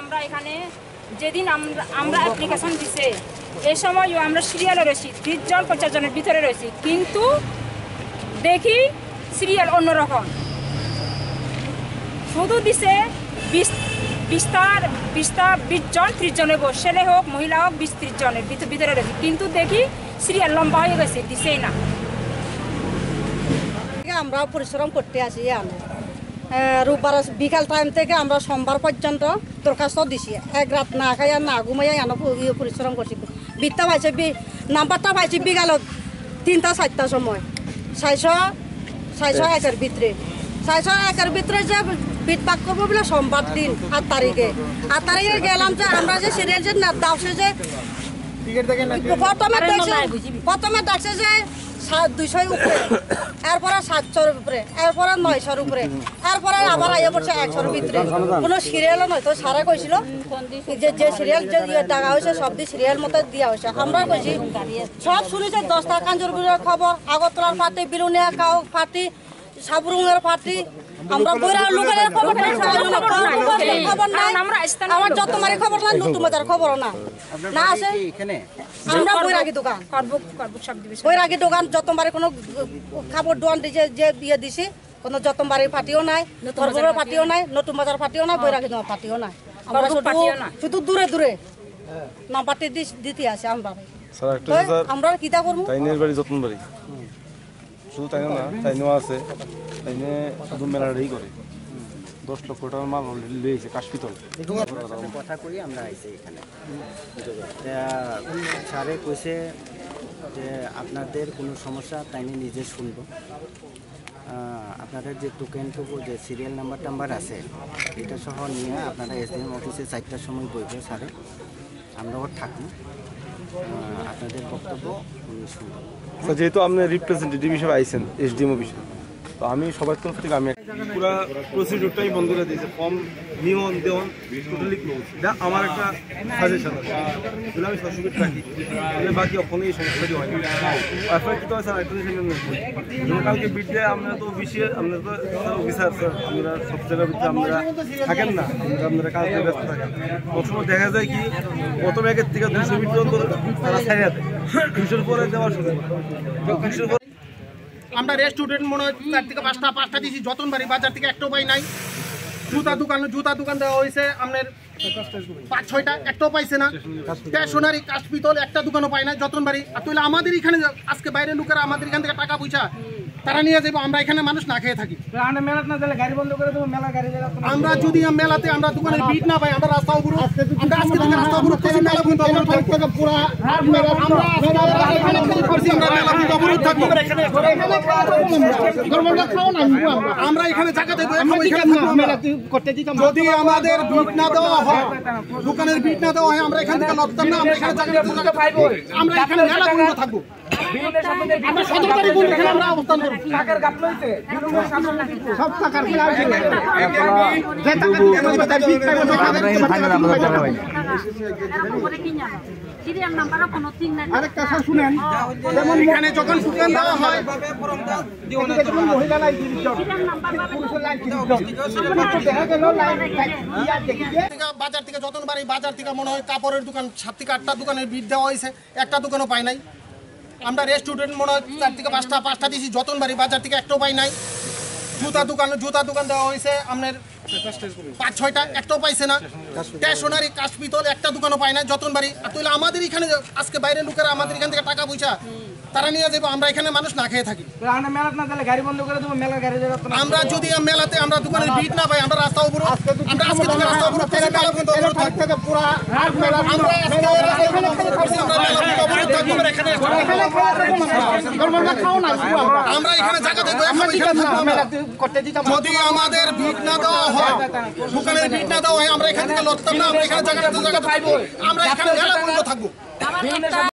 আমরা এখানে যেদিন আমরা অ্যাপ্লিকেশন দিছে এই সময়ও আমরা সিরিয়ালে রয়েছি 30 জন 50 জনের ভিতরে রয়েছি, কিন্তু দেখি সিরিয়াল অন্যরকম। শুধু দিছে 20 জন 30 জনের বস, ছেলে হোক মহিলা হোক 20-30 জনের ভিতরে রয়েছে, কিন্তু দেখি সিরিয়াল লম্বা হয়ে গেছে, দিছেই না। আমরা পরিশ্রম করতে আসি, রোববার বিকাল টাইম থেকে আমরা সোমবার পর্যন্ত দরখাস্ত দিছি। এক রাত না খাইয়া না ঘুমাইয়া পরিশ্রম করছি। বিটটা পাইছে, নাম্বারটা পাইছি বিকাল 3টা-4টার সময় 601-এর ভিতরে। 601-এর ভিতরে যে বিট পাক করবো বলে সোমবার দিন 8 তারিখে গেলাম। যে আমরা যে সিরিয়াল যে দাওছে যে প্রথমে ডাকছে যে 200 উপরে, এরপরে 700-র উপরে, এরপরে 900-র উপরে, এরপরে আবার আইয়া পড়ছে 100-র ভিতরে। কোনো সিরিয়ালও নয়। তো সারা কইছিল যে সিরিয়াল যে ডাকা হয়েছে সব দিয়ে সিরিয়াল মতো দিয়া হয়েছে। আমরা কইছি সব শুনেছে 10টা কাঞ্জরগুলোর খবর, আগরতলার পার্টি, বিলুনিয়া কাউ পার্টি, সাবরুঙের পার্টি, আমরা বইরা লোকের খবর নাই, আমার যতমারি খবর নাই, নতুন বাজার খবর না আছে। আমরা বৈরাগী দোকান, বৈরাগী দোকান যতবারে কোনো খাবার দোকান দিছে যে বিয়ে দিছি, কোনো যতবারের পার্টিও নাই, খরবরের পার্টিও নাই, নতুন বাজার পার্টিও নাই, বৈরাগী দোকান পার্টিও নাই। আমরা শুধু দূরে দূরে না পার্টি দিতে আছে। আমরা কিতা করবো? যতনবাড়ি শুধু তাই না, তাইনও আছে, তাইনে শুধু মেলাটাই করে 10 লক্ষ টাকার মাল লিয়েছে কাশপিতল। কথা করি আমরা আইছি এখানে। স্যারে কইছে যে আপনাদের কোনো সমস্যা তাইনে নিজে শুনবো, আপনাদের যে টোকেনটুকু যে সিরিয়াল নাম্বার আছে এটা সহ নিয়ে আপনারা এসডিএম অফিসে 4টার সময় বইব স্যারে, আমরাও থাকি, আপনাদের বক্তব্য উনি শুনবো। যেহেতু আপনি রিপ্রেজেন্টেটিভ হিসেবে আইছেন এসডিএম অফিসে, তো আমি সবার তরফ থেকে আমি পুরো প্রসিডিউরটাই বন্ধ করে দিয়েছি। ফর্ম নিয়ম দেওয়ান টোটালি ক্লোজ। এটা আমার একটা সাজেশন আছে, এগুলো আমি সবসময় রাখি, বাকি কখনোই এই সমস্যাটি হয় না। আপনার কিন্তু স্যার একটা কালকে বিটে আমরা তো অফিসে, আমরা তো অফিসার স্যার, আমরা সব জায়গার ভিতরে আমরা থাকেন না, আপনারা কাজ নিয়ে ব্যস্ত থাকেন। সবসময় দেখা যায় কি প্রথম 1 থেকে 200 মিনিট পর্যন্ত তারা ছাড়িয়ে দেয়, 200-র পরে দেওয়ার শুরু করে। 200-র পরে আমরা রেস্টুরেন্ট মনে হয় 4 থেকে 5টা দিয়েছি, যতনবাড়ি বাজার থেকে একটাও পাই নাই। জুতা দোকান দেওয়া হয়েছে আপনার 5-6টা, একটাও পাইছে না। স্টেশনারি কাশপিতল একটা দোকানও পাই না যতনবাড়ি। আর তাহলে আমাদের এখানে আজকে বাইরের লোকেরা আমাদের এখান থেকে টাকা পয়সা তারা নিয়ে যাবো, আমরা এখানে মানুষ না খেয়ে থাকি। আমরা যদি মেলাতে আমরা দোকানের বিট না পাই, আমরা রাস্তা অবরোধ, আমরা আজকে থেকে রাস্তা অবরোধ করছি, মেলা পর্যন্ত অবরোধ থাকবো। আমরা এখানে জায়গা দেবো, যদি আমাদের বিট না দেওয়া হয়, দোকানের বিট না দেওয়া হয়, আমরা এখান থেকে লড়তাম না, আমরা এখানে জায়গা আমরা এখানে মেলা পর্যন্ত থাকবো। আমরা 17 তারিখ এখানে আমরা অবস্থান করব। সব টাকার কি আছে? আরেকটা শুনেন, যেমন এখানে যখন সুকান দেওয়া হয় বাজার থেকে যতনবাড়ি বাজার থেকে মনে হয় কাপড়ের দোকান 7 থেকে 8টা দোকানের বিট দেওয়া হয়েছে, একটা দোকানও পাই নাই। আমরা রেস্টুরেন্ট মনে হয় 4 থেকে 5টা দিয়েছি, যতনবাড়ি বাজার থেকে একটাও পাই নাই। জুতা দোকান দেওয়া হয়েছে আপনার 5-6টা, একটাও পাইছে না। স্টেশনারি কাশপিতল একটা দোকানও পাই না যতনবাড়ি। আর তাহলে আমাদের এখানে আজকে বাইরের লোকেরা আমাদের এখান থেকে টাকা পয়সা তারা নিয়ে যাবো, আমরা এখানে মানুষ না খেয়ে থাকি। আমরা যদি মেলাতে আমরা দোকানের বিট না পাই, আমরা রাস্তা অবরোধ, আমরা আজকে থেকে রাস্তা অবরোধ করছি, মেলা পর্যন্ত অবরোধ থাকবো। আমরা এখানে জায়গা দেবো, যদি আমাদের বিট না দেওয়া হয়, দোকানের বিট না দেওয়া হয়, আমরা এখান থেকে লড়তাম না, আমরা এখানে জায়গা পাইবো, আমরা এখানে মেলা পর্যন্ত থাকবো।